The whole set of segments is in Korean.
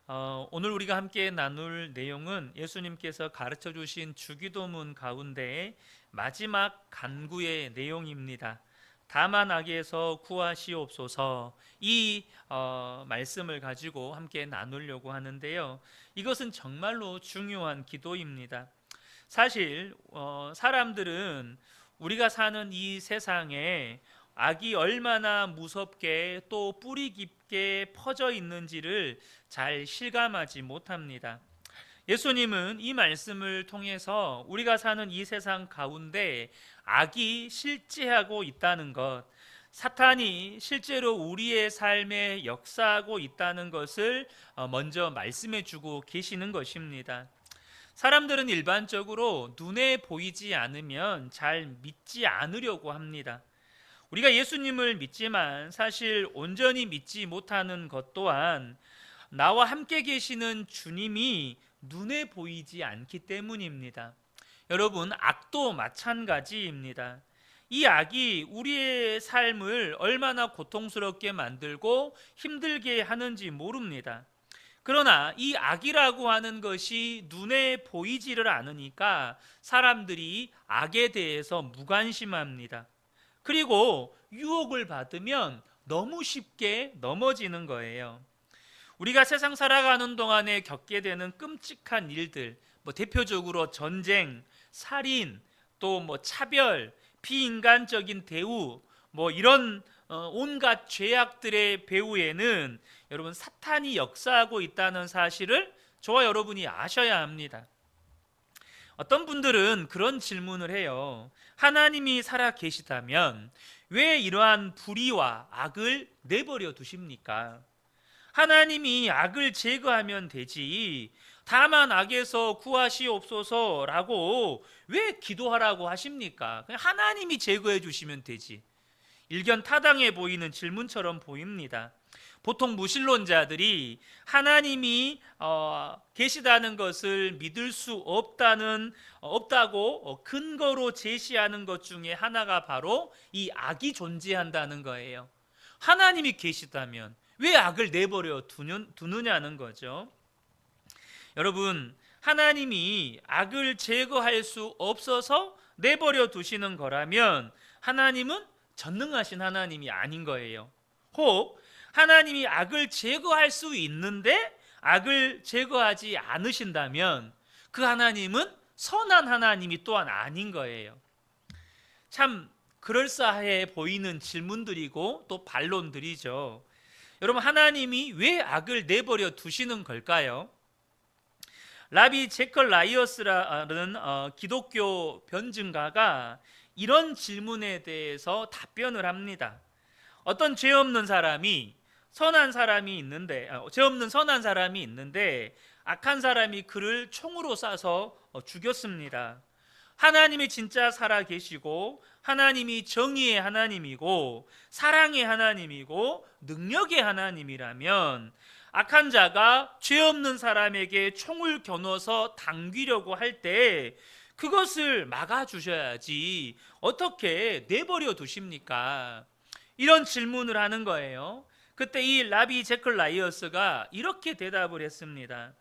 오늘 우리가 함께 나눌 내용은 예수님께서 가르쳐 주신 주기도문 가운데 마지막 간구의 내용입니다. 다만 악에서 구하시옵소서. 이 말씀을 가지고 함께 나누려고 하는데요. 이것은 정말로 중요한 기도입니다. 사실 사람들은 우리가 사는 이 세상에 악이 얼마나 무섭게 또 뿌리 깊게 퍼져 있는지를 잘 실감하지 못합니다. 예수님은 이 말씀을 통해서 우리가 사는 이 세상 가운데 악이 실제하고 있다는 것, 사탄이 실제로 우리의 삶에 역사하고 있다는 것을 먼저 말씀해 주고 계시는 것입니다. 사람들은 일반적으로 눈에 보이지 않으면 잘 믿지 않으려고 합니다. 우리가 예수님을 믿지만 사실 온전히 믿지 못하는 것 또한 나와 함께 계시는 주님이 눈에 보이지 않기 때문입니다. 여러분, 악도 마찬가지입니다. 이 악이 우리의 삶을 얼마나 고통스럽게 만들고 힘들게 하는지 모릅니다. 그러나 이 악이라고 하는 것이 눈에 보이지를 않으니까 사람들이 악에 대해서 무관심합니다. 그리고 유혹을 받으면 너무 쉽게 넘어지는 거예요. 우리가 세상 살아가는 동안에 겪게 되는 끔찍한 일들, 대표적으로 전쟁, 살인, 또 차별, 비인간적인 대우, 이런 온갖 죄악들의 배후에는 여러분 사탄이 역사하고 있다는 사실을 저와 여러분이 아셔야 합니다. 어떤 분들은 그런 질문을 해요. 하나님이 살아 계시다면 왜 이러한 불의와 악을 내버려 두십니까? 하나님이 악을 제거하면 되지, 다만 악에서 구하시옵소서라고 왜 기도하라고 하십니까? 그냥 하나님이 제거해 주시면 되지. 일견타당해 보이는 질문처럼 보입니다. 보통 무신론자들이 하나님이 계시다는 것을 믿을 수 없다고 근거로 제시하는 것 중에 하나가 바로 이 악이 존재한다는 거예요. 하나님이 계시다면 왜 악을 내버려 두느냐는 거죠. 여러분, 하나님이 악을 제거할 수 없어서 내버려 두시는 거라면 하나님은 전능하신 하나님이 아닌 거예요. 혹 하나님이 악을 제거할 수 있는데 악을 제거하지 않으신다면 그 하나님은 선한 하나님이 또한 아닌 거예요. 참 그럴싸해 보이는 질문들이고 또 반론들이죠. 여러분, 하나님이 왜 악을 내버려 두시는 걸까요? 라비 제컬라이어스라는 기독교 변증가가 이런 질문에 대해서 답변을 합니다. 어떤 죄 없는 사람이 죄 없는 선한 사람이 있는데 악한 사람이 그를 총으로 쏴서 죽였습니다. 하나님이 진짜 살아 계시고 하나님이 정의의 하나님이고 사랑의 하나님이고 능력의 하나님이라면 악한 자가 죄 없는 사람에게 총을 겨눠서 당기려고 할 때 그것을 막아주셔야지 어떻게 내버려 두십니까? 이런 질문을 하는 거예요. 그때 이 라비 제클라이어스가 이렇게 대답을 했습니다.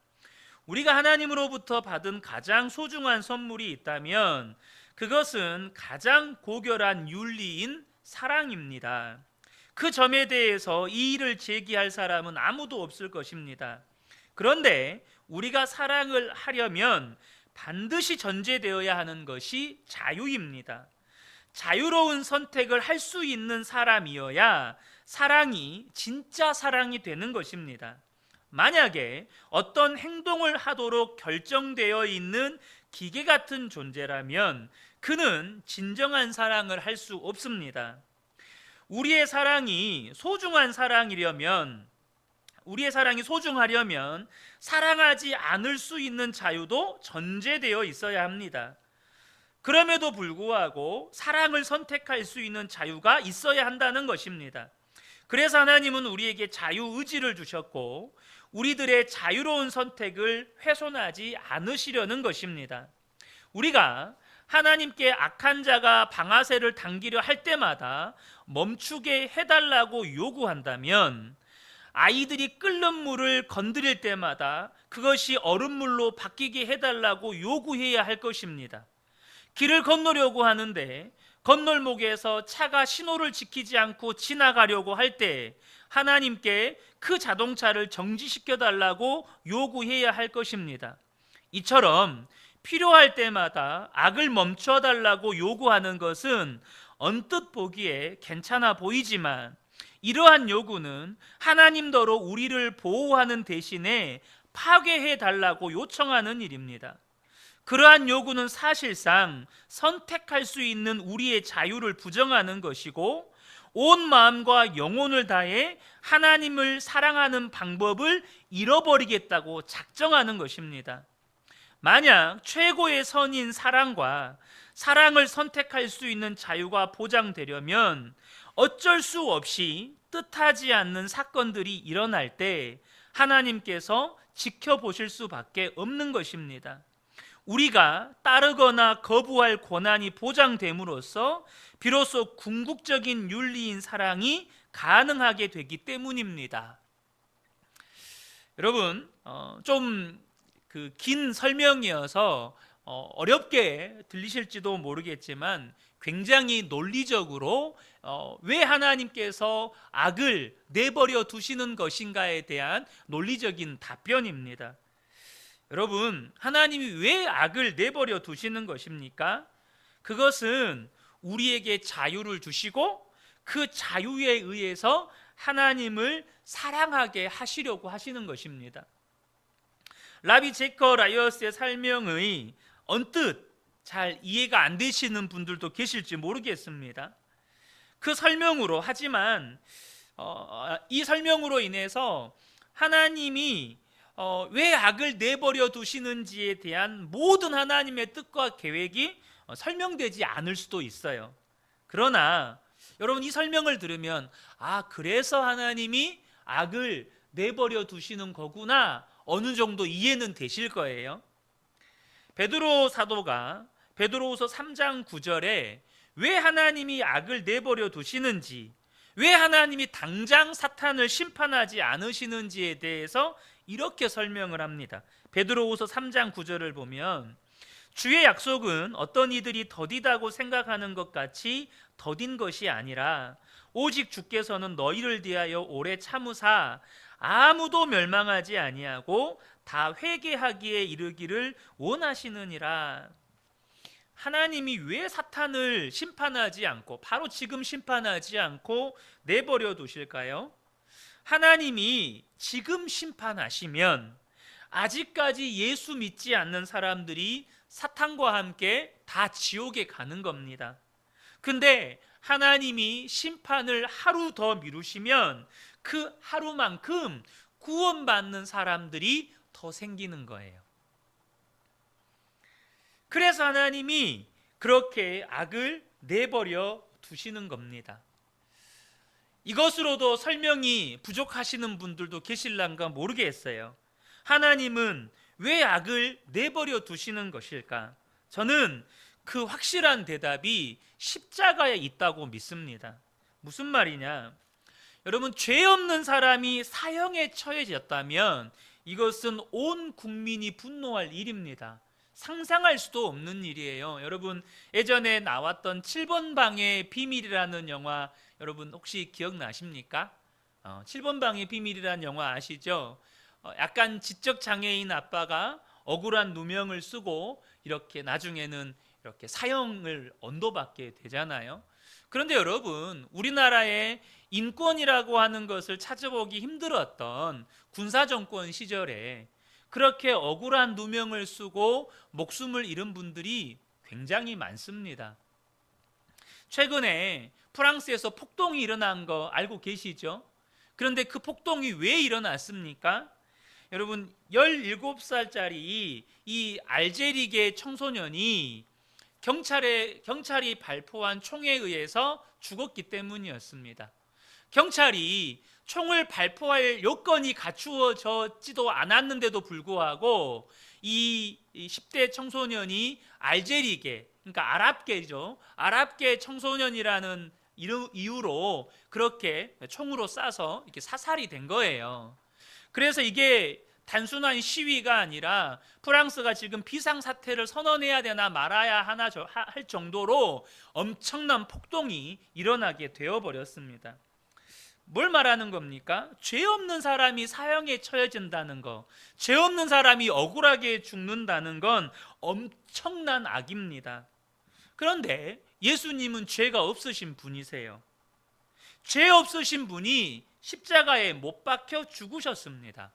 우리가 하나님으로부터 받은 가장 소중한 선물이 있다면 그것은 가장 고결한 윤리인 사랑입니다. 그 점에 대해서 이의를 제기할 사람은 아무도 없을 것입니다. 그런데 우리가 사랑을 하려면 반드시 전제되어야 하는 것이 자유입니다. 자유로운 선택을 할 수 있는 사람이어야 사랑이 진짜 사랑이 되는 것입니다. 만약에 어떤 행동을 하도록 결정되어 있는 기계 같은 존재라면 그는 진정한 사랑을 할 수 없습니다. 우리의 사랑이 소중하려면 사랑하지 않을 수 있는 자유도 전제되어 있어야 합니다. 그럼에도 불구하고 사랑을 선택할 수 있는 자유가 있어야 한다는 것입니다. 그래서 하나님은 우리에게 자유의지를 주셨고 우리들의 자유로운 선택을 훼손하지 않으시려는 것입니다. 우리가 하나님께 악한 자가 방아쇠를 당기려 할 때마다 멈추게 해달라고 요구한다면 아이들이 끓는 물을 건드릴 때마다 그것이 얼음물로 바뀌게 해달라고 요구해야 할 것입니다. 길을 건너려고 하는데 건널목에서 차가 신호를 지키지 않고 지나가려고 할 때 하나님께 그 자동차를 정지시켜 달라고 요구해야 할 것입니다. 이처럼 필요할 때마다 악을 멈춰 달라고 요구하는 것은 언뜻 보기에 괜찮아 보이지만 이러한 요구는 하나님더러 우리를 보호하는 대신에 파괴해 달라고 요청하는 일입니다. 그러한 요구는 사실상 선택할 수 있는 우리의 자유를 부정하는 것이고 온 마음과 영혼을 다해 하나님을 사랑하는 방법을 잃어버리겠다고 작정하는 것입니다. 만약 최고의 선인 사랑과 사랑을 선택할 수 있는 자유가 보장되려면 어쩔 수 없이 뜻하지 않는 사건들이 일어날 때 하나님께서 지켜보실 수밖에 없는 것입니다. 우리가 따르거나 거부할 권한이 보장됨으로써 비로소 궁극적인 윤리인 사랑이 가능하게 되기 때문입니다. 여러분, 좀 긴 설명이어서 어렵게 들리실지도 모르겠지만 굉장히 논리적으로 왜 하나님께서 악을 내버려 두시는 것인가에 대한 논리적인 답변입니다. 여러분, 하나님이 왜 악을 내버려 두시는 것입니까? 그것은 우리에게 자유를 주시고 그 자유에 의해서 하나님을 사랑하게 하시려고 하시는 것입니다. 라비 제커 라이어스의 설명의 언뜻 잘 이해가 안 되시는 분들도 계실지 모르겠습니다. 그 설명으로, 하지만 이 설명으로 인해서 하나님이 왜 악을 내버려 두시는지에 대한 모든 하나님의 뜻과 계획이 설명되지 않을 수도 있어요. 그러나 여러분, 이 설명을 들으면 그래서 하나님이 악을 내버려 두시는 거구나, 어느 정도 이해는 되실 거예요. 베드로 사도가 베드로후서 3장 9절에 왜 하나님이 악을 내버려 두시는지, 왜 하나님이 당장 사탄을 심판하지 않으시는지에 대해서 이렇게 설명을 합니다. 베드로후서 3장 9절을 보면 주의 약속은 어떤 이들이 더디다고 생각하는 것 같이 더딘 것이 아니라 오직 주께서는 너희를 대하여 오래 참으사 아무도 멸망하지 아니하고 다 회개하기에 이르기를 원하시느니라. 하나님이 왜 사탄을 심판하지 않고, 바로 지금 심판하지 않고 내버려 두실까요? 하나님이 지금 심판하시면 아직까지 예수 믿지 않는 사람들이 사탄과 함께 다 지옥에 가는 겁니다. 근데 하나님이 심판을 하루 더 미루시면 그 하루만큼 구원받는 사람들이 더 생기는 거예요. 그래서 하나님이 그렇게 악을 내버려 두시는 겁니다. 이것으로도 설명이 부족하시는 분들도 계실란가 모르겠어요. 하나님은 왜 악을 내버려 두시는 것일까? 저는 그 확실한 대답이 십자가에 있다고 믿습니다. 무슨 말이냐? 여러분, 죄 없는 사람이 사형에 처해졌다면 이것은 온 국민이 분노할 일입니다. 상상할 수도 없는 일이에요. 여러분, 예전에 나왔던 7번 방의 비밀이라는 영화, 여러분 혹시 기억나십니까? 7번 방의 비밀이라는 영화 아시죠? 약간 지적장애인 아빠가 억울한 누명을 쓰고 이렇게 나중에는 이렇게 사형을 언도받게 되잖아요. 그런데 여러분, 우리나라의 인권이라고 하는 것을 찾아보기 힘들었던 군사정권 시절에 그렇게 억울한 누명을 쓰고 목숨을 잃은 분들이 굉장히 많습니다. 최근에 프랑스에서 폭동이 일어난 거 알고 계시죠? 그런데 그 폭동이 왜 일어났습니까? 여러분, 17살짜리 이 알제리계 청소년이 경찰이 발포한 총에 의해서 죽었기 때문이었습니다. 경찰이 총을 발포할 여건이 갖추어지도 않았는데도 불구하고 이 10대 청소년이 알제리계, 그러니까 아랍계죠. 아랍계 청소년이라는 이유로 그렇게 총으로 쏴서 이렇게 사살이 된 거예요. 그래서 이게 단순한 시위가 아니라 프랑스가 지금 비상사태를 선언해야 되나 말아야 하나 할 정도로 엄청난 폭동이 일어나게 되어버렸습니다. 뭘 말하는 겁니까? 죄 없는 사람이 사형에 처해진다는 거, 죄 없는 사람이 억울하게 죽는다는 건 엄청난 악입니다. 그런데 예수님은 죄가 없으신 분이세요. 죄 없으신 분이 십자가에 못 박혀 죽으셨습니다.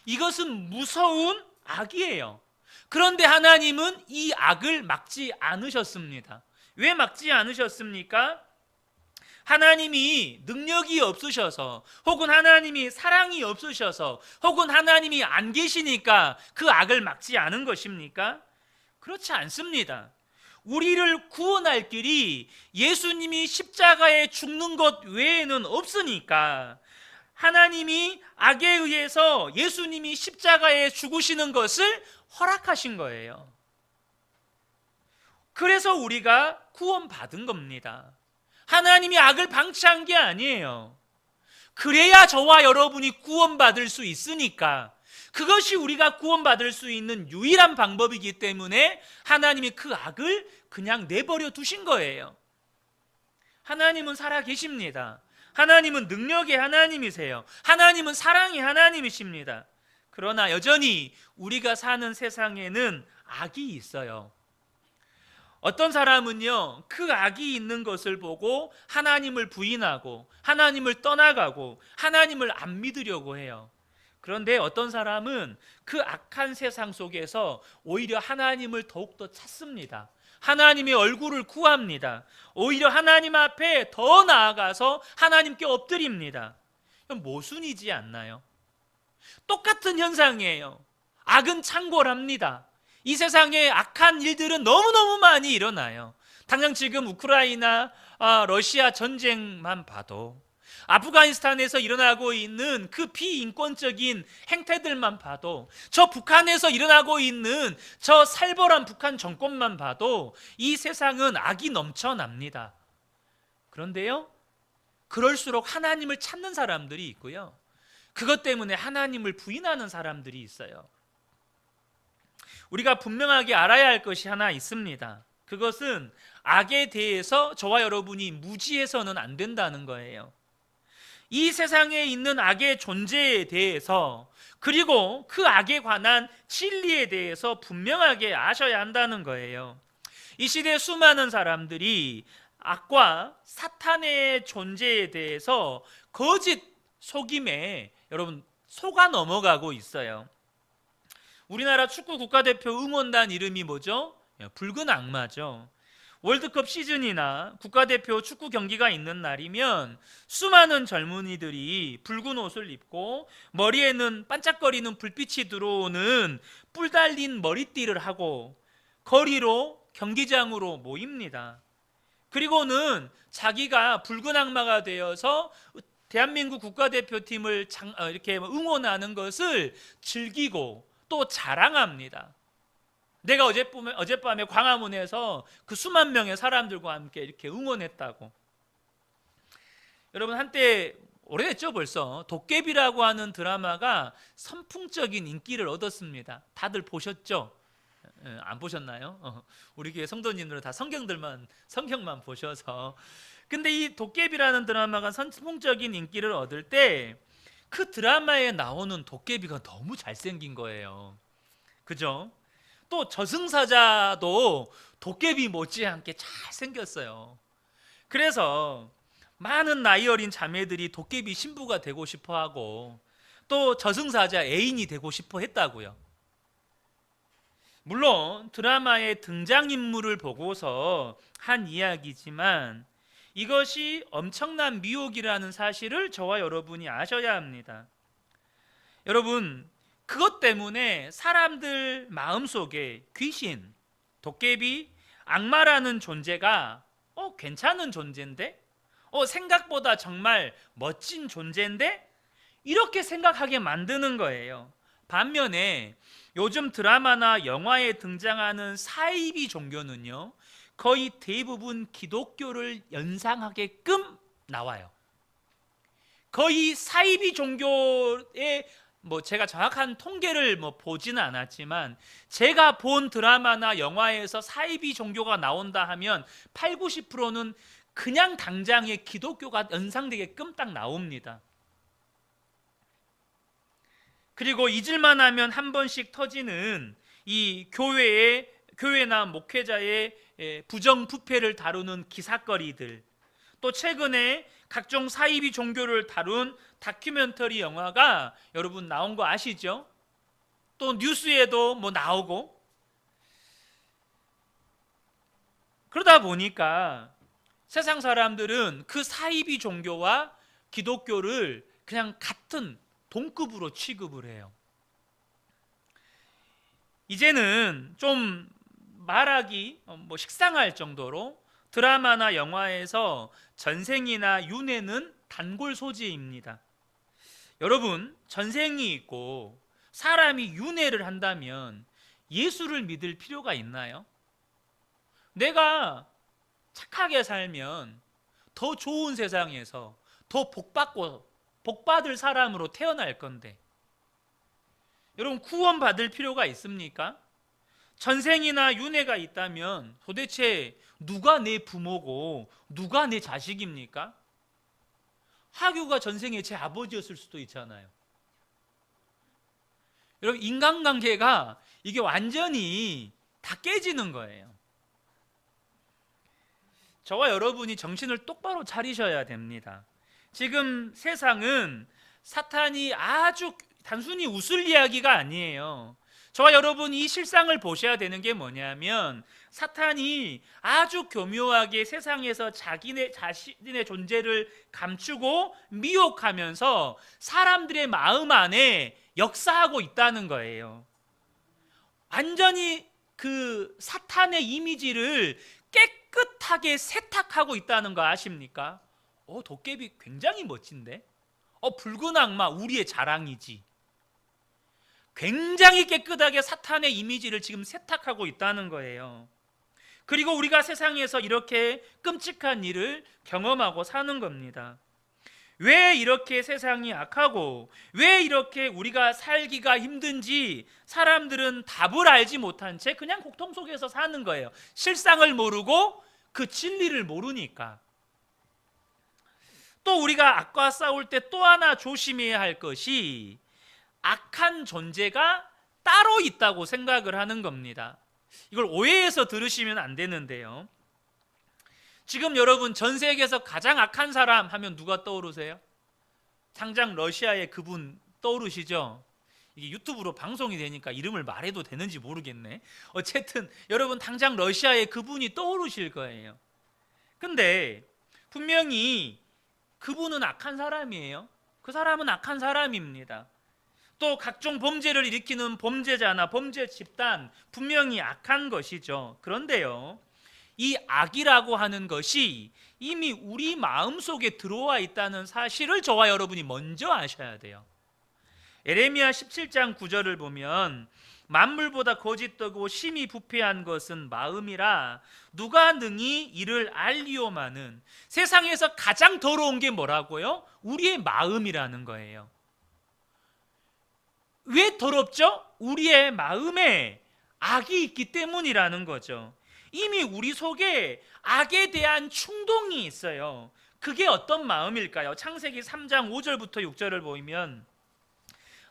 이것은 무서운 악이에요. 그런데 하나님은 이 악을 막지 않으셨습니다. 왜 막지 않으셨습니까? 하나님이 능력이 없으셔서, 혹은 하나님이 사랑이 없으셔서, 혹은 하나님이 안 계시니까 그 악을 막지 않은 것입니까? 그렇지 않습니다. 우리를 구원할 길이 예수님이 십자가에 죽는 것 외에는 없으니까 하나님이 악에 의해서 예수님이 십자가에 죽으시는 것을 허락하신 거예요. 그래서 우리가 구원받은 겁니다. 하나님이 악을 방치한 게 아니에요. 그래야 저와 여러분이 구원받을 수 있으니까, 그것이 우리가 구원받을 수 있는 유일한 방법이기 때문에 하나님이 그 악을 그냥 내버려 두신 거예요. 하나님은 살아 계십니다. 하나님은 능력의 하나님이세요. 하나님은 사랑의 하나님이십니다. 그러나 여전히 우리가 사는 세상에는 악이 있어요. 어떤 사람은요, 그 악이 있는 것을 보고 하나님을 부인하고 하나님을 떠나가고 하나님을 안 믿으려고 해요. 그런데 어떤 사람은 그 악한 세상 속에서 오히려 하나님을 더욱더 찾습니다. 하나님의 얼굴을 구합니다. 오히려 하나님 앞에 더 나아가서 하나님께 엎드립니다. 모순이지 않나요? 똑같은 현상이에요. 악은 창궐합니다. 이 세상에 악한 일들은 너무너무 많이 일어나요. 당장 지금 우크라이나, 러시아 전쟁만 봐도, 아프가니스탄에서 일어나고 있는 그 비인권적인 행태들만 봐도, 저 북한에서 일어나고 있는 저 살벌한 북한 정권만 봐도 이 세상은 악이 넘쳐납니다. 그런데요, 그럴수록 하나님을 찾는 사람들이 있고요, 그것 때문에 하나님을 부인하는 사람들이 있어요. 우리가 분명하게 알아야 할 것이 하나 있습니다. 그것은 악에 대해서 저와 여러분이 무지해서는 안 된다는 거예요. 이 세상에 있는 악의 존재에 대해서, 그리고 그 악에 관한 진리에 대해서 분명하게 아셔야 한다는 거예요. 이 시대 수많은 사람들이 악과 사탄의 존재에 대해서 거짓 속임에 여러분 속아 넘어가고 있어요. 우리나라 축구 국가대표 응원단 이름이 뭐죠? 붉은 악마죠. 월드컵 시즌이나 국가대표 축구 경기가 있는 날이면 수많은 젊은이들이 붉은 옷을 입고 머리에는 반짝거리는 불빛이 들어오는 뿔 달린 머리띠를 하고 거리로, 경기장으로 모입니다. 그리고는 자기가 붉은 악마가 되어서 대한민국 국가대표팀을 이렇게 응원하는 것을 즐기고 또 자랑합니다. 내가 어젯밤에 광화문에서 그 수만 명의 사람들과 함께 이렇게 응원했다고. 여러분, 한때 오래됐죠 벌써. 도깨비라고 하는 드라마가 선풍적인 인기를 얻었습니다. 다들 보셨죠? 안 보셨나요? 우리 교회 성도님들은 다 성경만 보셔서. 근데 이 도깨비라는 드라마가 선풍적인 인기를 얻을 때 그 드라마에 나오는 도깨비가 너무 잘생긴 거예요. 그죠? 또 저승사자도 도깨비 못지않게 잘생겼어요. 그래서 많은 나이 어린 자매들이 도깨비 신부가 되고 싶어하고 또 저승사자 애인이 되고 싶어 했다고요. 물론 드라마의 등장인물을 보고서 한 이야기지만 이것이 엄청난 미혹이라는 사실을 저와 여러분이 아셔야 합니다. 여러분, 그것 때문에 사람들 마음속에 귀신, 도깨비, 악마라는 존재가 괜찮은 존재인데? 생각보다 정말 멋진 존재인데? 이렇게 생각하게 만드는 거예요. 반면에 요즘 드라마나 영화에 등장하는 사이비 종교는요, 거의 대부분 기독교를 연상하게끔 나와요. 거의 사이비 종교의 제가 정확한 통계를 보지는 않았지만 제가 본 드라마나 영화에서 사이비 종교가 나온다 하면 8, 90%는 그냥 당장에 기독교가 연상되게끔 딱 나옵니다. 그리고 잊을만 하면 한 번씩 터지는 이 교회나 목회자의 부정부패를 다루는 기사거리들, 또 최근에 각종 사이비 종교를 다룬 다큐멘터리 영화가 여러분 나온 거 아시죠? 또 뉴스에도 나오고. 그러다 보니까 세상 사람들은 그 사이비 종교와 기독교를 그냥 같은 동급으로 취급을 해요. 이제는 좀 말하기 식상할 정도로 드라마나 영화에서 전생이나 윤회는 단골 소재입니다. 여러분, 전생이 있고 사람이 윤회를 한다면 예수를 믿을 필요가 있나요? 내가 착하게 살면 더 좋은 세상에서 더 복받을 사람으로 태어날 건데, 여러분 구원받을 필요가 있습니까? 전생이나 윤회가 있다면 도대체 누가 내 부모고 누가 내 자식입니까? 하규가 전생에 제 아버지였을 수도 있잖아요. 여러분, 인간관계가 이게 완전히 다 깨지는 거예요. 저와 여러분이 정신을 똑바로 차리셔야 됩니다. 지금 세상은 사탄이 아주 단순히 웃을 이야기가 아니에요. 저와 여러분이 이 실상을 보셔야 되는 게 뭐냐면, 사탄이 아주 교묘하게 세상에서 자신의 존재를 감추고 미혹하면서 사람들의 마음 안에 역사하고 있다는 거예요. 완전히 그 사탄의 이미지를 깨끗하게 세탁하고 있다는 거 아십니까? 도깨비 굉장히 멋진데? 붉은 악마 우리의 자랑이지. 굉장히 깨끗하게 사탄의 이미지를 지금 세탁하고 있다는 거예요. 그리고 우리가 세상에서 이렇게 끔찍한 일을 경험하고 사는 겁니다. 왜 이렇게 세상이 악하고 왜 이렇게 우리가 살기가 힘든지 사람들은 답을 알지 못한 채 그냥 고통 속에서 사는 거예요. 실상을 모르고 그 진리를 모르니까. 또 우리가 악과 싸울 때 또 하나 조심해야 할 것이 악한 존재가 따로 있다고 생각을 하는 겁니다. 이걸 오해해서 들으시면 안 되는데요. 지금 여러분 전 세계에서 가장 악한 사람 하면 누가 떠오르세요? 당장 러시아의 그분 떠오르시죠? 이게 유튜브로 방송이 되니까 이름을 말해도 되는지 모르겠네. 어쨌든 여러분 당장 러시아의 그분이 떠오르실 거예요. 근데 분명히 그분은 악한 사람이에요. 그 사람은 악한 사람입니다. 또 각종 범죄를 일으키는 범죄자나 범죄 집단 분명히 악한 것이죠. 그런데요, 이 악이라고 하는 것이 이미 우리 마음속에 들어와 있다는 사실을 저와 여러분이 먼저 아셔야 돼요. 에레미야 17장 9절을 보면 만물보다 거짓되고 심히 부패한 것은 마음이라 누가 능히 이를 알리오마는. 세상에서 가장 더러운 게 뭐라고요? 우리의 마음이라는 거예요. 왜 더럽죠? 우리의 마음에 악이 있기 때문이라는 거죠. 이미 우리 속에 악에 대한 충동이 있어요. 그게 어떤 마음일까요? 창세기 3장 5절부터 6절을 보면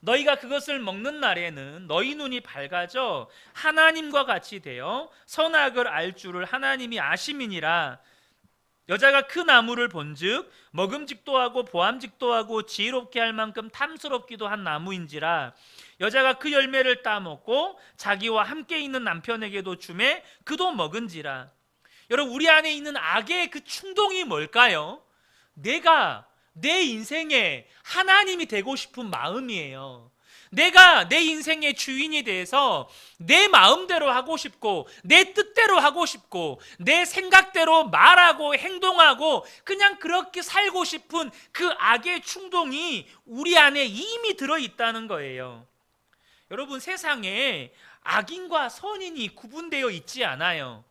너희가 그것을 먹는 날에는 너희 눈이 밝아져 하나님과 같이 되어 선악을 알 줄을 하나님이 아심이니라. 여자가 그 나무를 본즉 먹음직도 하고 보암직도 하고 지혜롭게 할 만큼 탐스럽기도 한 나무인지라. 여자가 그 열매를 따먹고 자기와 함께 있는 남편에게도 주매 그도 먹은지라. 여러분, 우리 안에 있는 악의 그 충동이 뭘까요? 내가 내 인생에 하나님이 되고 싶은 마음이에요. 내가 내 인생의 주인이 돼서 내 마음대로 하고 싶고 내 뜻대로 하고 싶고 내 생각대로 말하고 행동하고 그냥 그렇게 살고 싶은 그 악의 충동이 우리 안에 이미 들어있다는 거예요. 여러분, 세상에 악인과 선인이 구분되어 있지 않아요.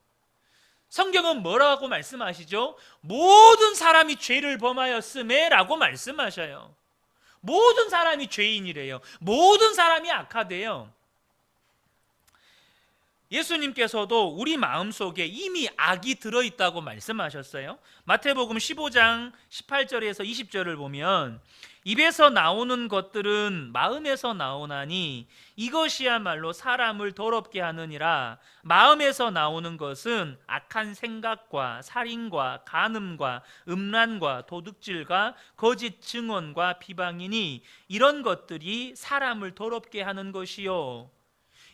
성경은 뭐라고 말씀하시죠? 모든 사람이 죄를 범하였음에 라고 말씀하셔요. 모든 사람이 죄인이래요. 모든 사람이 악하대요. 예수님께서도 우리 마음속에 이미 악이 들어있다고 말씀하셨어요. 마태복음 15장 18절에서 20절을 보면 입에서 나오는 것들은 마음에서 나오나니 이것이야말로 사람을 더럽게 하느니라. 마음에서 나오는 것은 악한 생각과 살인과 간음과 음란과 도둑질과 거짓 증언과 비방이니 이런 것들이 사람을 더럽게 하는 것이요.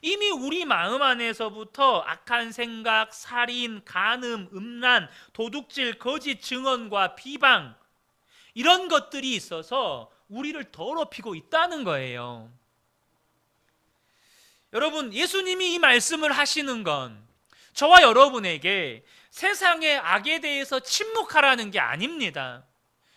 이미 우리 마음 안에서부터 악한 생각, 살인, 간음, 음란, 도둑질, 거짓 증언과 비방 이런 것들이 있어서 우리를 더럽히고 있다는 거예요. 여러분, 예수님이 이 말씀을 하시는 건 저와 여러분에게 세상의 악에 대해서 침묵하라는 게 아닙니다.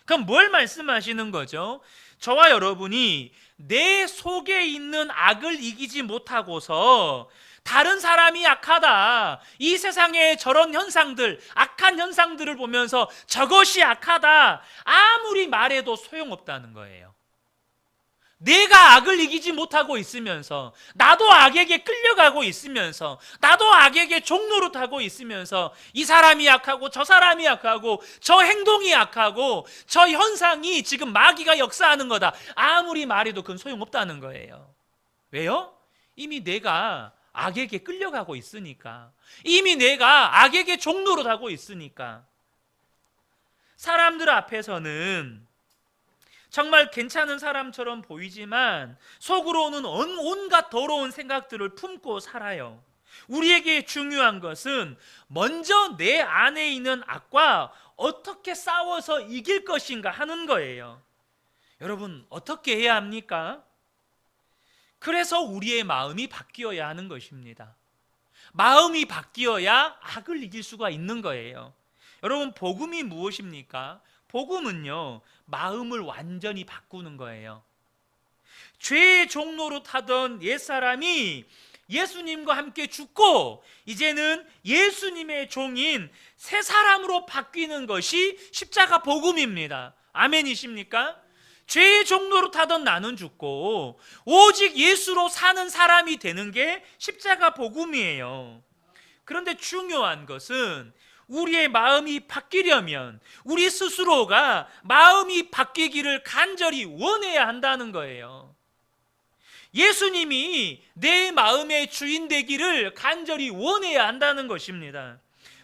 그럼 뭘 말씀하시는 거죠? 저와 여러분이 내 속에 있는 악을 이기지 못하고서 다른 사람이 악하다, 이 세상의 저런 현상들, 악한 현상들을 보면서 저것이 악하다 아무리 말해도 소용없다는 거예요. 내가 악을 이기지 못하고 있으면서, 나도 악에게 끌려가고 있으면서, 나도 악에게 종노릇하고 있으면서 이 사람이 악하고 저 사람이 악하고 저 행동이 악하고 저 현상이 지금 마귀가 역사하는 거다 아무리 말해도 그건 소용없다는 거예요. 왜요? 이미 내가 악에게 끌려가고 있으니까, 이미 내가 악에게 종노릇하고 있으니까. 사람들 앞에서는 정말 괜찮은 사람처럼 보이지만 속으로는 온갖 더러운 생각들을 품고 살아요. 우리에게 중요한 것은 먼저 내 안에 있는 악과 어떻게 싸워서 이길 것인가 하는 거예요. 여러분, 어떻게 해야 합니까? 그래서 우리의 마음이 바뀌어야 하는 것입니다. 마음이 바뀌어야 악을 이길 수가 있는 거예요. 여러분, 복음이 무엇입니까? 복음은요, 마음을 완전히 바꾸는 거예요. 죄의 종로로 타던 옛사람이 예수님과 함께 죽고 이제는 예수님의 종인 새 사람으로 바뀌는 것이 십자가 복음입니다. 아멘이십니까? 죄의 종로로 타던 나는 죽고 오직 예수로 사는 사람이 되는 게 십자가 복음이에요. 그런데 중요한 것은 우리의 마음이 바뀌려면 우리 스스로가 마음이 바뀌기를 간절히 원해야 한다는 거예요. 예수님이 내 마음의 주인 되기를 간절히 원해야 한다는 것입니다.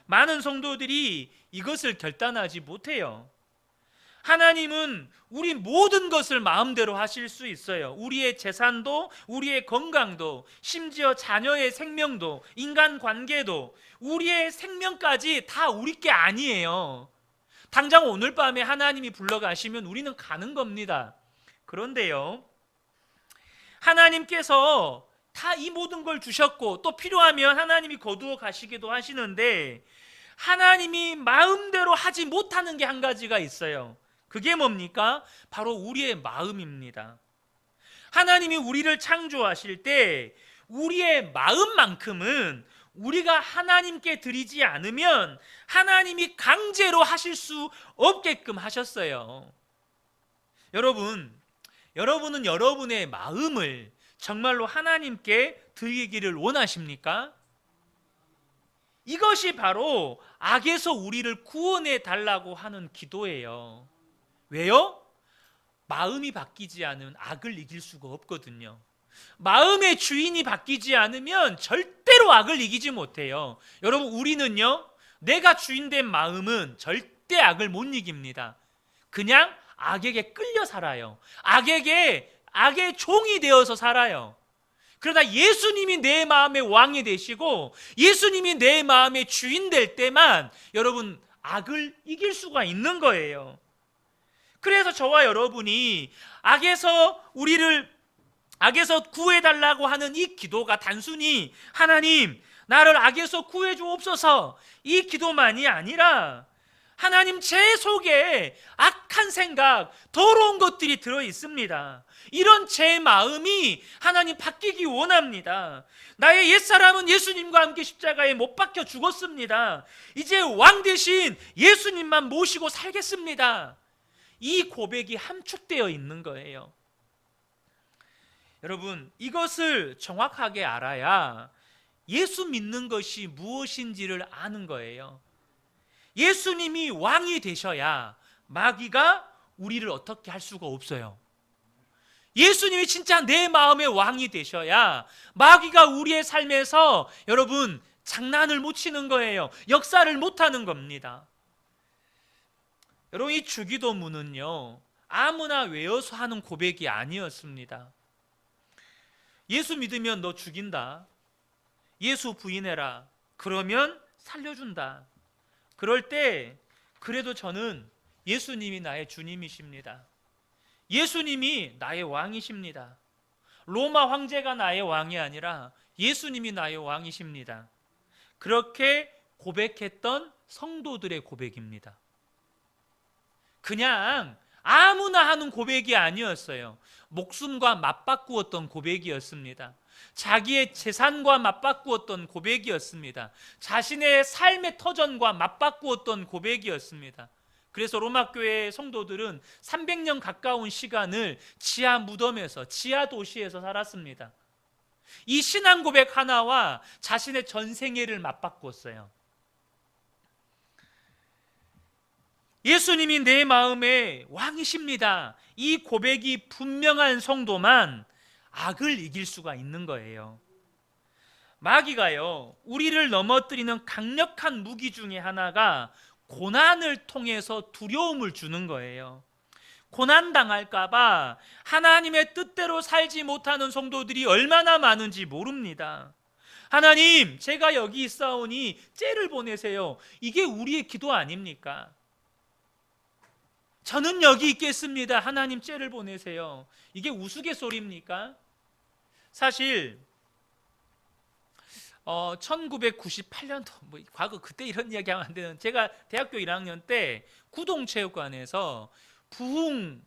많은 성도들이 이것을 결단하지 못해요. 하나님은 우리 모든 것을 마음대로 하실 수 있어요. 우리의 재산도, 우리의 건강도, 심지어 자녀의 생명도, 인간관계도, 우리의 생명까지 다 우리 게 아니에요. 당장 오늘 밤에 하나님이 불러가시면 우리는 가는 겁니다. 그런데요, 하나님께서 다 이 모든 걸 주셨고 또 필요하면 하나님이 거두어 가시기도 하시는데 하나님이 마음대로 하지 못하는 게 한 가지가 있어요. 그게 뭡니까? 바로 우리의 마음입니다. 하나님이 우리를 창조하실 때 우리의 마음만큼은 우리가 하나님께 드리지 않으면 하나님이 강제로 하실 수 없게끔 하셨어요. 여러분은 여러분의 마음을 정말로 하나님께 드리기를 원하십니까? 이것이 바로 악에서 우리를 구원해 달라고 하는 기도예요. 왜요? 마음이 바뀌지 않으면 악을 이길 수가 없거든요. 마음의 주인이 바뀌지 않으면 절대로 악을 이기지 못해요. 여러분, 우리는요, 내가 주인된 마음은 절대 악을 못 이깁니다. 그냥 악에게 끌려 살아요. 악의 종이 되어서 살아요. 그러나 예수님이 내 마음의 왕이 되시고 예수님이 내 마음의 주인 될 때만 여러분, 악을 이길 수가 있는 거예요. 그래서 저와 여러분이 악에서 구해달라고 하는 이 기도가 단순히 하나님, 나를 악에서 구해주옵소서 이 기도만이 아니라 하나님, 제 속에 악한 생각, 더러운 것들이 들어 있습니다. 이런 제 마음이 하나님 바뀌기 원합니다. 나의 옛사람은 예수님과 함께 십자가에 못 박혀 죽었습니다. 이제 왕 대신 예수님만 모시고 살겠습니다. 이 고백이 함축되어 있는 거예요. 여러분, 이것을 정확하게 알아야 예수 믿는 것이 무엇인지를 아는 거예요. 예수님이 왕이 되셔야 마귀가 우리를 어떻게 할 수가 없어요. 예수님이 진짜 내 마음의 왕이 되셔야 마귀가 우리의 삶에서 여러분 장난을 못 치는 거예요. 역사를 못 하는 겁니다. 여러분, 이 주기도문은요, 아무나 외워서 하는 고백이 아니었습니다. 예수 믿으면 너 죽인다. 예수 부인해라. 그러면 살려준다. 그럴 때 그래도 저는 예수님이 나의 주님이십니다. 예수님이 나의 왕이십니다. 로마 황제가 나의 왕이 아니라 예수님이 나의 왕이십니다. 그렇게 고백했던 성도들의 고백입니다. 그냥 아무나 하는 고백이 아니었어요. 목숨과 맞바꾸었던 고백이었습니다. 자기의 재산과 맞바꾸었던 고백이었습니다. 자신의 삶의 터전과 맞바꾸었던 고백이었습니다. 그래서 로마 교회의 성도들은 300년 가까운 시간을 지하 무덤에서, 지하 도시에서 살았습니다. 이 신앙 고백 하나와 자신의 전생애를 맞바꾸었어요. 예수님이 내 마음의 왕이십니다. 이 고백이 분명한 성도만 악을 이길 수가 있는 거예요. 마귀가요, 우리를 넘어뜨리는 강력한 무기 중에 하나가 고난을 통해서 두려움을 주는 거예요. 고난 당할까 봐 하나님의 뜻대로 살지 못하는 성도들이 얼마나 많은지 모릅니다. 하나님, 제가 여기 있사오니 째를 보내세요. 이게 우리의 기도 아닙니까? 저는 여기 있겠습니다. 하나님, 째를 보내세요. 이게 우스갯소리입니까? 사실 1998년도 과거 그때 이런 이야기하면 안 되는, 제가 대학교 1학년 때 구동체육관에서 부흥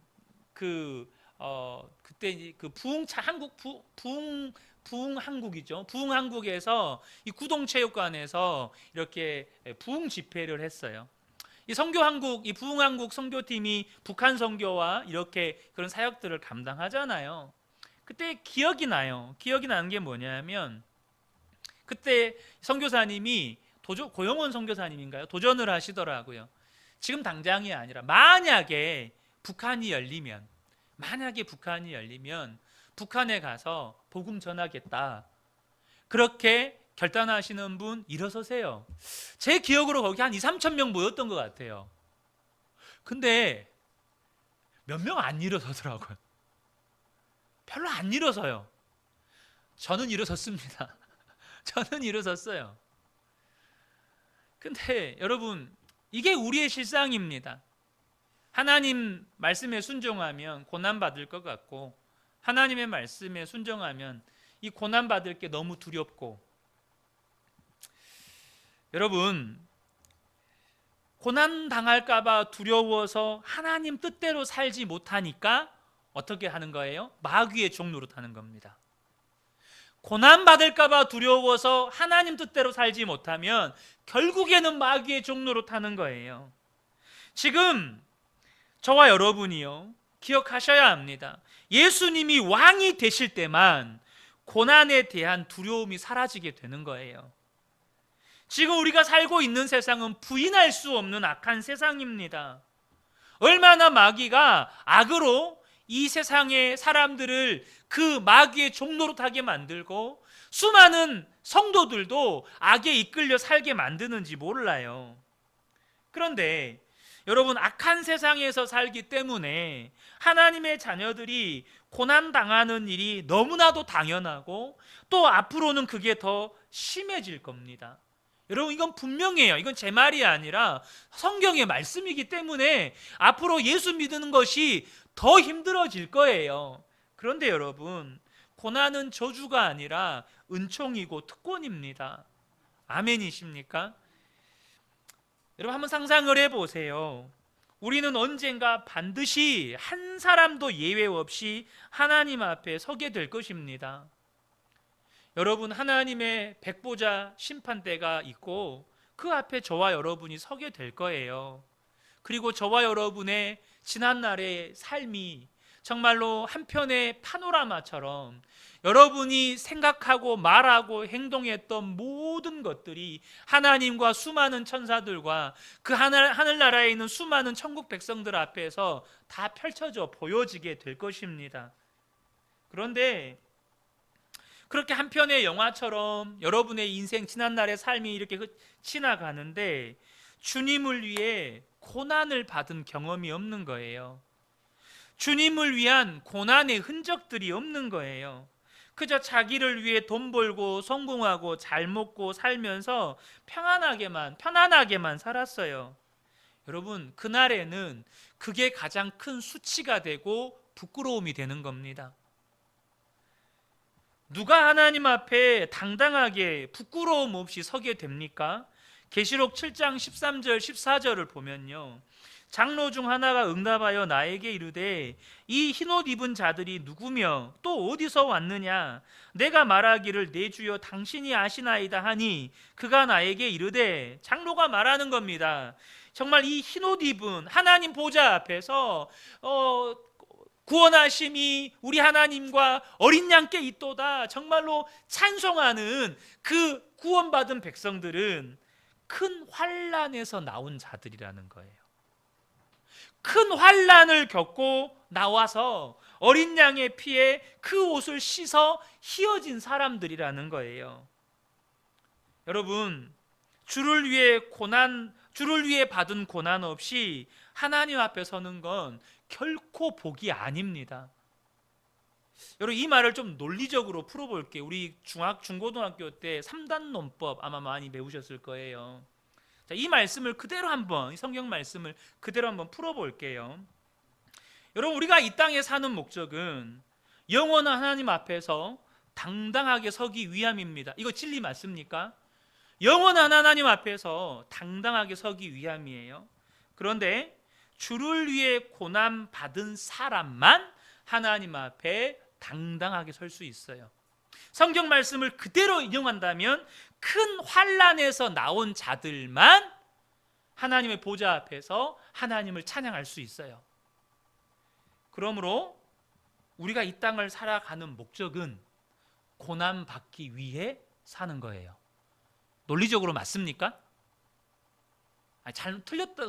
그때 그 부흥차 한국 부흥 한국이죠. 부흥 한국에서 이 구동체육관에서 이렇게 부흥 집회를 했어요. 이 선교 한국, 이 부흥 한국 선교팀이 북한 선교와 이렇게 그런 사역들을 감당하잖아요. 그때 기억이 나요. 기억이 나는 게 뭐냐면, 그때 선교사님이 고영원 선교사님인가요? 도전을 하시더라고요. 지금 당장이 아니라 만약에 북한이 열리면 북한에 가서 복음 전하겠다, 그렇게 결단하시는 분 일어서세요. 제 기억으로 거기 한 2, 3천 명 모였던 것 같아요. 근데 몇 명 안 일어서더라고요. 별로 안 일어서요. 저는 일어섰습니다. 저는 일어섰어요. 근데 여러분, 이게 우리의 실상입니다. 하나님 말씀에 순종하면 고난받을 것 같고, 하나님의 말씀에 순종하면 이 고난받을 게 너무 두렵고, 여러분, 고난 당할까 봐 두려워서 하나님 뜻대로 살지 못하니까 어떻게 하는 거예요? 마귀의 종로로 타는 겁니다. 고난 받을까 봐 두려워서 하나님 뜻대로 살지 못하면 결국에는 마귀의 종로로 타는 거예요. 지금 저와 여러분이요, 기억하셔야 합니다. 예수님이 왕이 되실 때만 고난에 대한 두려움이 사라지게 되는 거예요. 지금 우리가 살고 있는 세상은 부인할 수 없는 악한 세상입니다. 얼마나 마귀가 악으로 이 세상의 사람들을 그 마귀의 종노릇하게 만들고 수많은 성도들도 악에 이끌려 살게 만드는지 몰라요. 그런데 여러분, 악한 세상에서 살기 때문에 하나님의 자녀들이 고난당하는 일이 너무나도 당연하고, 또 앞으로는 그게 더 심해질 겁니다. 여러분, 이건 분명해요. 이건 제 말이 아니라 성경의 말씀이기 때문에 앞으로 예수 믿는 것이 더 힘들어질 거예요. 그런데 여러분, 고난은 저주가 아니라 은총이고 특권입니다. 아멘이십니까? 여러분 한번 상상을 해보세요. 우리는 언젠가 반드시 한 사람도 예외 없이 하나님 앞에 서게 될 것입니다. 여러분, 하나님의 백보자 심판대가 있고 그 앞에 저와 여러분이 서게 될 거예요. 그리고 저와 여러분의 지난날의 삶이 정말로 한편의 파노라마처럼 여러분이 생각하고 말하고 행동했던 모든 것들이 하나님과 수많은 천사들과 그 하늘나라에 있는 수많은 천국 백성들 앞에서 다 펼쳐져 보여지게 될 것입니다. 그런데 그렇게 한편의 영화처럼 여러분의 인생 지난날의 삶이 이렇게 지나가는데 주님을 위해 고난을 받은 경험이 없는 거예요. 주님을 위한 고난의 흔적들이 없는 거예요. 그저 자기를 위해 돈 벌고 성공하고 잘 먹고 살면서 편안하게만 살았어요. 여러분, 그날에는 그게 가장 큰 수치가 되고 부끄러움이 되는 겁니다. 누가 하나님 앞에 당당하게 부끄러움 없이 서게 됩니까? 계시록 7장 13절 14절을 보면요, 장로 중 하나가 응답하여 나에게 이르되 이 흰옷 입은 자들이 누구며 또 어디서 왔느냐? 내가 말하기를 내 주여 당신이 아시나이다 하니 그가 나에게 이르되, 장로가 말하는 겁니다. 정말 이 흰옷 입은 하나님 보좌 앞에서 구원하심이 우리 하나님과 어린 양께 있도다 정말로 찬송하는 그 구원받은 백성들은 큰 환난에서 나온 자들이라는 거예요. 큰 환난을 겪고 나와서 어린 양의 피에 그 옷을 씻어 휘어진 사람들이라는 거예요. 여러분, 주를 위해 받은 고난 없이 하나님 앞에 서는 건 결코 복이 아닙니다. 여러분, 이 말을 좀 논리적으로 풀어볼게요. 우리 중고등학교 때 3단 논법 아마 많이 배우셨을 거예요. 자, 이 말씀을 그대로 한번, 이 성경 말씀을 그대로 한번 풀어볼게요. 여러분, 우리가 이 땅에 사는 목적은 영원한 하나님 앞에서 당당하게 서기 위함입니다. 이거 진리 맞습니까? 영원한 하나님 앞에서 당당하게 서기 위함이에요. 그런데 주를 위해 고난 받은 사람만 하나님 앞에 당당하게 설 수 있어요. 성경 말씀을 그대로 인용한다면 큰 환난에서 나온 자들만 하나님의 보좌 앞에서 하나님을 찬양할 수 있어요. 그러므로 우리가 이 땅을 살아가는 목적은 고난 받기 위해 사는 거예요. 논리적으로 맞습니까?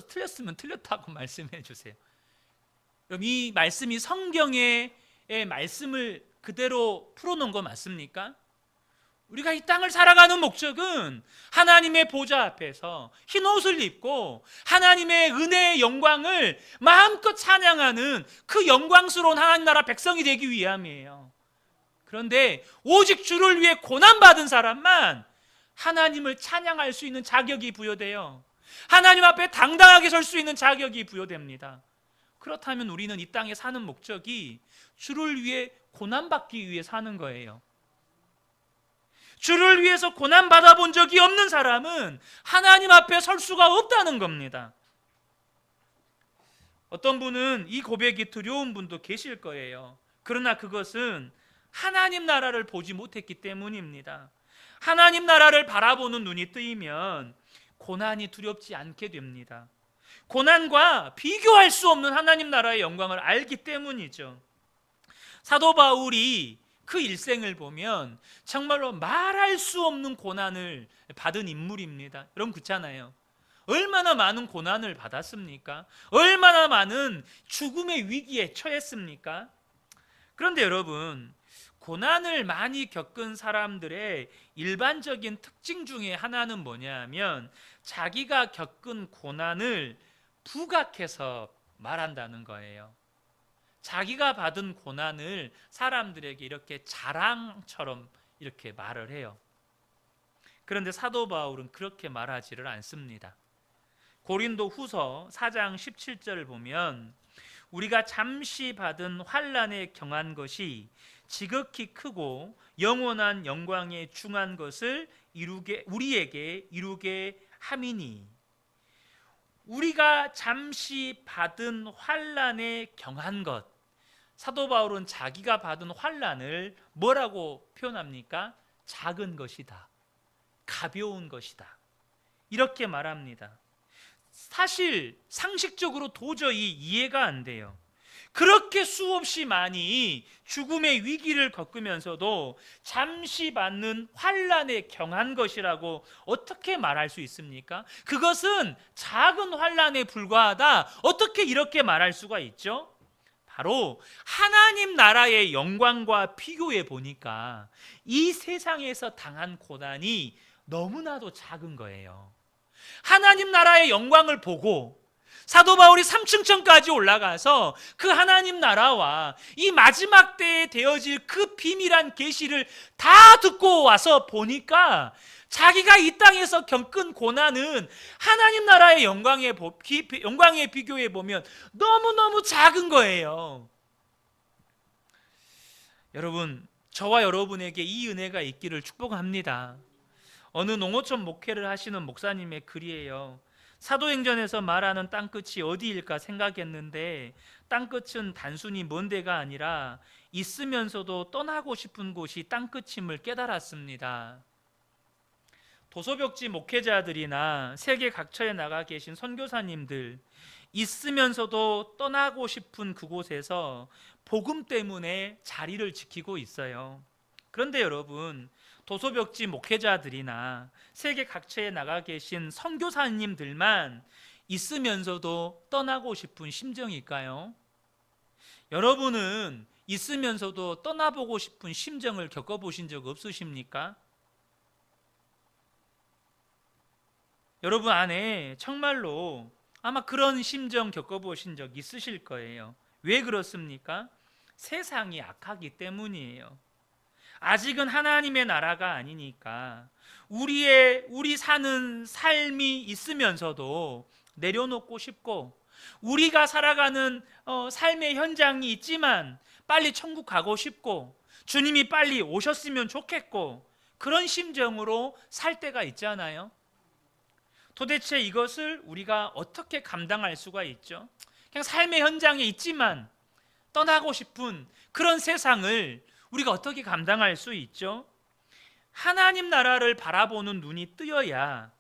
틀렸으면 틀렸다고 말씀해 주세요. 그럼 이 말씀이 성경의 말씀을 그대로 풀어놓은 거 맞습니까? 우리가 이 땅을 살아가는 목적은 하나님의 보좌 앞에서 흰 옷을 입고 하나님의 은혜의 영광을 마음껏 찬양하는 그 영광스러운 하나님 나라 백성이 되기 위함이에요. 그런데 오직 주를 위해 고난받은 사람만 하나님을 찬양할 수 있는 자격이 부여돼요. 하나님 앞에 당당하게 설 수 있는 자격이 부여됩니다. 그렇다면 우리는 이 땅에 사는 목적이 주를 위해 고난받기 위해 사는 거예요. 주를 위해서 고난받아 본 적이 없는 사람은 하나님 앞에 설 수가 없다는 겁니다. 어떤 분은 이 고백이 두려운 분도 계실 거예요. 그러나 그것은 하나님 나라를 보지 못했기 때문입니다. 하나님 나라를 바라보는 눈이 뜨이면 고난이 두렵지 않게 됩니다. 고난과 비교할 수 없는 하나님 나라의 영광을 알기 때문이죠. 사도 바울이 그 일생을 보면 정말로 말할 수 없는 고난을 받은 인물입니다. 여러분, 그렇잖아요. 얼마나 많은 고난을 받았습니까? 얼마나 많은 죽음의 위기에 처했습니까? 그런데 여러분, 고난을 많이 겪은 사람들의 일반적인 특징 중에 하나는 뭐냐 하면 자기가 겪은 고난을 부각해서 말한다는 거예요. 자기가 받은 고난을 사람들에게 이렇게 자랑처럼 이렇게 말을 해요. 그런데 사도 바울은 그렇게 말하지를 않습니다. 고린도 후서 4장 17절을 보면 우리가 잠시 받은 환난에 경한 것이 지극히 크고 영원한 영광에 중한 것을 우리에게 이루게 함이니, 우리가 잠시 받은 환난에 경한 것, 사도 바울은 자기가 받은 환난을 뭐라고 표현합니까? 작은 것이다, 가벼운 것이다, 이렇게 말합니다. 사실 상식적으로 도저히 이해가 안 돼요. 그렇게 수없이 많이 죽음의 위기를 겪으면서도 잠시 받는 환난에 경한 것이라고 어떻게 말할 수 있습니까? 그것은 작은 환난에 불과하다, 어떻게 이렇게 말할 수가 있죠? 바로 하나님 나라의 영광과 비교해 보니까 이 세상에서 당한 고난이 너무나도 작은 거예요. 하나님 나라의 영광을 보고 사도 바울이 3층천까지 올라가서 그 하나님 나라와 이 마지막 때에 되어질 그 비밀한 계시를 다 듣고 와서 보니까 자기가 이 땅에서 겪은 고난은 하나님 나라의 영광에 비교해 보면 너무너무 작은 거예요. 여러분, 저와 여러분에게 이 은혜가 있기를 축복합니다. 어느 농어촌 목회를 하시는 목사님의 글이에요. 사도행전에서 말하는 땅끝이 어디일까 생각했는데 땅끝은 단순히 먼 데가 아니라 있으면서도 떠나고 싶은 곳이 땅끝임을 깨달았습니다. 도소벽지 목회자들이나 세계 각처에 나가 계신 선교사님들, 있으면서도 떠나고 싶은 그곳에서 복음 때문에 자리를 지키고 있어요. 그런데 여러분, 도소벽지 목회자들이나 세계 각처에 나가 계신 선교사님들만 있으면서도 떠나고 싶은 심정일까요? 여러분은 있으면서도 떠나보고 싶은 심정을 겪어보신 적 없으십니까? 여러분 안에 정말로 아마 그런 심정 겪어보신 적 있으실 거예요. 왜 그렇습니까? 세상이 악하기 때문이에요. 아직은 하나님의 나라가 아니니까 우리 사는 삶이 있으면서도 내려놓고 싶고, 우리가 살아가는 삶의 현장이 있지만 빨리 천국 가고 싶고 주님이 빨리 오셨으면 좋겠고, 그런 심정으로 살 때가 있잖아요. 도대체 이것을 우리가 어떻게 감당할 수가 있죠? 그냥 삶의 현장에 있지만 떠나고 싶은 그런 세상을 우리가 어떻게 감당할 수 있죠? 하나님 나라를 바라보는 눈이 뜨여야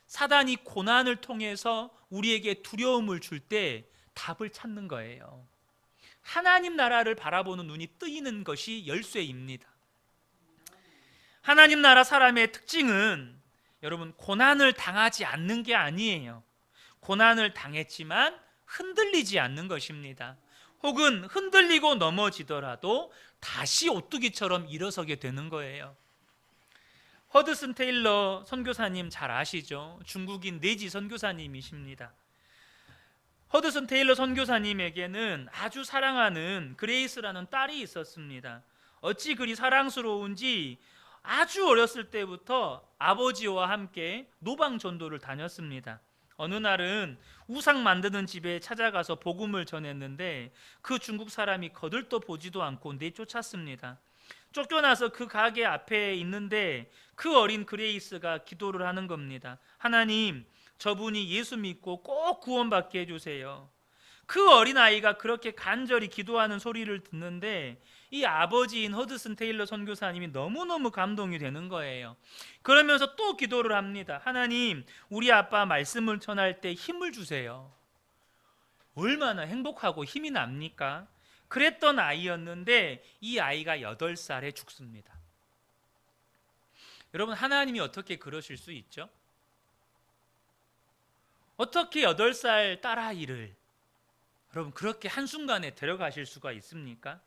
사단이 고난을 통해서 우리에게 두려움을 줄 때 답을 찾는 거예요. 하나님 나라를 바라보는 눈이 뜨이는 것이 열쇠입니다. 하나님 나라 사람의 특징은 여러분, 고난을 당하지 않는 게 아니에요. 고난을 당했지만 흔들리지 않는 것입니다. 혹은 흔들리고 넘어지더라도 다시 오뚜기처럼 일어서게 되는 거예요. 허드슨 테일러 선교사님 잘 아시죠? 중국인 내지 선교사님이십니다. 허드슨 테일러 선교사님에게는 아주 사랑하는 그레이스라는 딸이 있었습니다. 어찌 그리 사랑스러운지 아주 어렸을 때부터 아버지와 함께 노방 전도를 다녔습니다. 어느 날은 우상 만드는 집에 찾아가서 복음을 전했는데 그 중국 사람이 거들떠 보지도 않고 내쫓았습니다. 쫓겨나서 그 가게 앞에 있는데 그 어린 그레이스가 기도를 하는 겁니다. 하나님, 저분이 예수 믿고 꼭 구원받게 해주세요. 그 어린아이가 그렇게 간절히 기도하는 소리를 듣는데 이 아버지인 허드슨 테일러 선교사님이 너무너무 감동이 되는 거예요. 그러면서 또 기도를 합니다. 하나님, 우리 아빠 말씀을 전할 때 힘을 주세요. 얼마나 행복하고 힘이 납니까? 그랬던 아이였는데 이 아이가 8살에 죽습니다. 여러분, 하나님이 어떻게 그러실 수 있죠? 어떻게 8살 딸아이를 여러분 그렇게 한순간에 데려가실 수가 있습니까?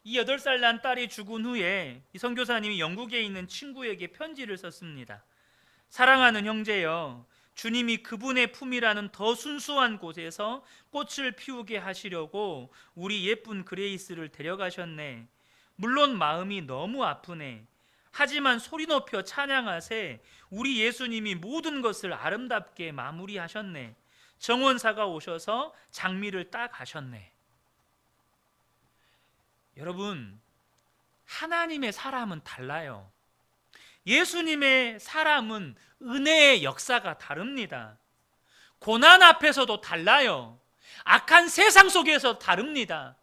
이 8살 난 딸이 죽은 후에 이 선교사님이 영국에 있는 친구에게 편지를 썼습니다. 사랑하는 형제여, 주님이 그분의 품이라는 더 순수한 곳에서 꽃을 피우게 하시려고 우리 예쁜 그레이스를 데려가셨네. 물론 마음이 너무 아프네. 하지만 소리 높여 찬양하세. 우리 예수님이 모든 것을 아름답게 마무리하셨네. 정원사가 오셔서 장미를 따 가셨네. 여러분, 하나님의 사람은 달라요. 예수님의 사람은 은혜의 역사가 다릅니다. 고난 앞에서도 달라요. 악한 세상 속에서 다릅니다.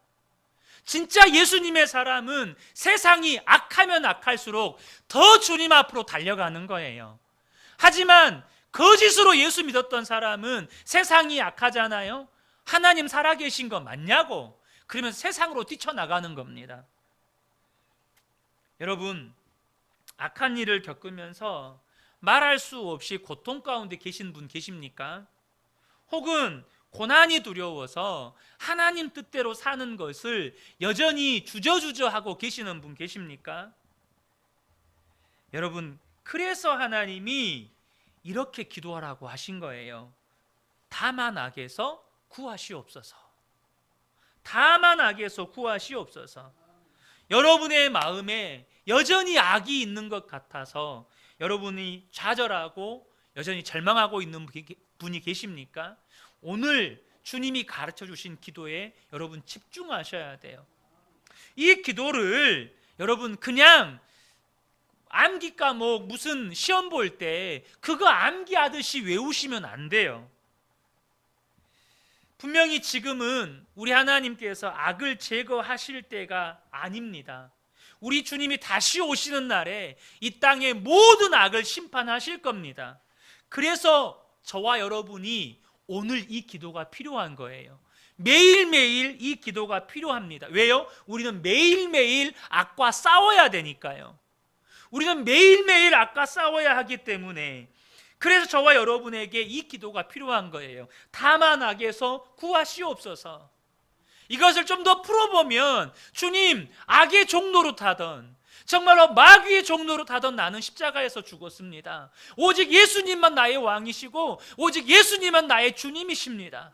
진짜 예수님의 사람은 세상이 악하면 악할수록 더 주님 앞으로 달려가는 거예요. 하지만 거짓으로 예수 믿었던 사람은 세상이 악하잖아요. 하나님 살아계신 거 맞냐고, 그러면서 세상으로 뛰쳐나가는 겁니다. 여러분, 악한 일을 겪으면서 말할 수 없이 고통 가운데 계신 분 계십니까? 혹은 고난이 두려워서 하나님 뜻대로 사는 것을 여전히 주저주저하고 계시는 분 계십니까? 여러분, 그래서 하나님이 이렇게 기도하라고 하신 거예요. 다만 악에서 구하시옵소서. 다만 악에서 구하시옵소서. 여러분의 마음에 여전히 악이 있는 것 같아서 여러분이 좌절하고 여전히 절망하고 있는 분이 계십니까? 오늘 주님이 가르쳐 주신 기도에 여러분 집중하셔야 돼요. 이 기도를 여러분 그냥 암기 과목 무슨 시험 볼 때 그거 암기하듯이 외우시면 안 돼요. 분명히 지금은 우리 하나님께서 악을 제거하실 때가 아닙니다. 우리 주님이 다시 오시는 날에 이 땅의 모든 악을 심판하실 겁니다. 그래서 저와 여러분이 오늘 이 기도가 필요한 거예요. 매일매일 이 기도가 필요합니다. 왜요? 우리는 매일매일 악과 싸워야 되니까요. 우리는 매일매일 악과 싸워야 하기 때문에, 그래서 저와 여러분에게 이 기도가 필요한 거예요. 다만 악에서 구하시옵소서. 이것을 좀 더 풀어보면, 주님, 악의 종로로 타던, 정말로 마귀의 종로로 타던 나는 십자가에서 죽었습니다. 오직 예수님만 나의 왕이시고 오직 예수님만 나의 주님이십니다.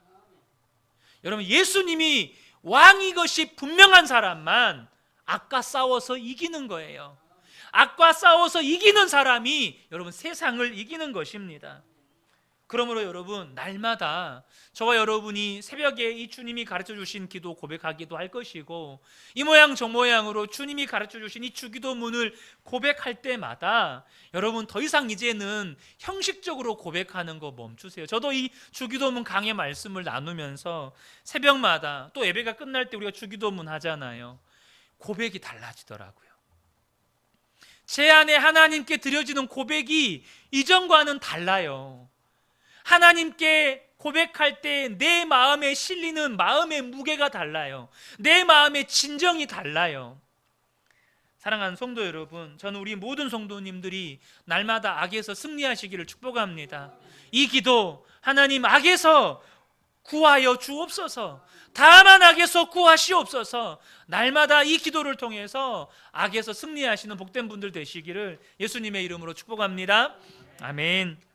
여러분, 예수님이 왕인 것이 분명한 사람만 악과 싸워서 이기는 거예요. 악과 싸워서 이기는 사람이 여러분 세상을 이기는 것입니다. 그러므로 여러분, 날마다 저와 여러분이 새벽에 이 주님이 가르쳐 주신 기도 고백하기도 할 것이고, 이 모양 저 모양으로 주님이 가르쳐 주신 이 주기도문을 고백할 때마다 여러분 더 이상 이제는 형식적으로 고백하는 거 멈추세요. 저도 이 주기도문 강의 말씀을 나누면서 새벽마다 또 예배가 끝날 때 우리가 주기도문 하잖아요. 고백이 달라지더라고요. 제 안에 하나님께 드려지는 고백이 이전과는 달라요. 하나님께 고백할 때 내 마음에 실리는 마음의 무게가 달라요. 내 마음의 진정이 달라요. 사랑하는 성도 여러분, 저는 우리 모든 성도님들이 날마다 악에서 승리하시기를 축복합니다. 이 기도, 하나님 악에서 구하여 주옵소서, 다만 악에서 구하시옵소서, 날마다 이 기도를 통해서 악에서 승리하시는 복된 분들 되시기를 예수님의 이름으로 축복합니다. 아멘.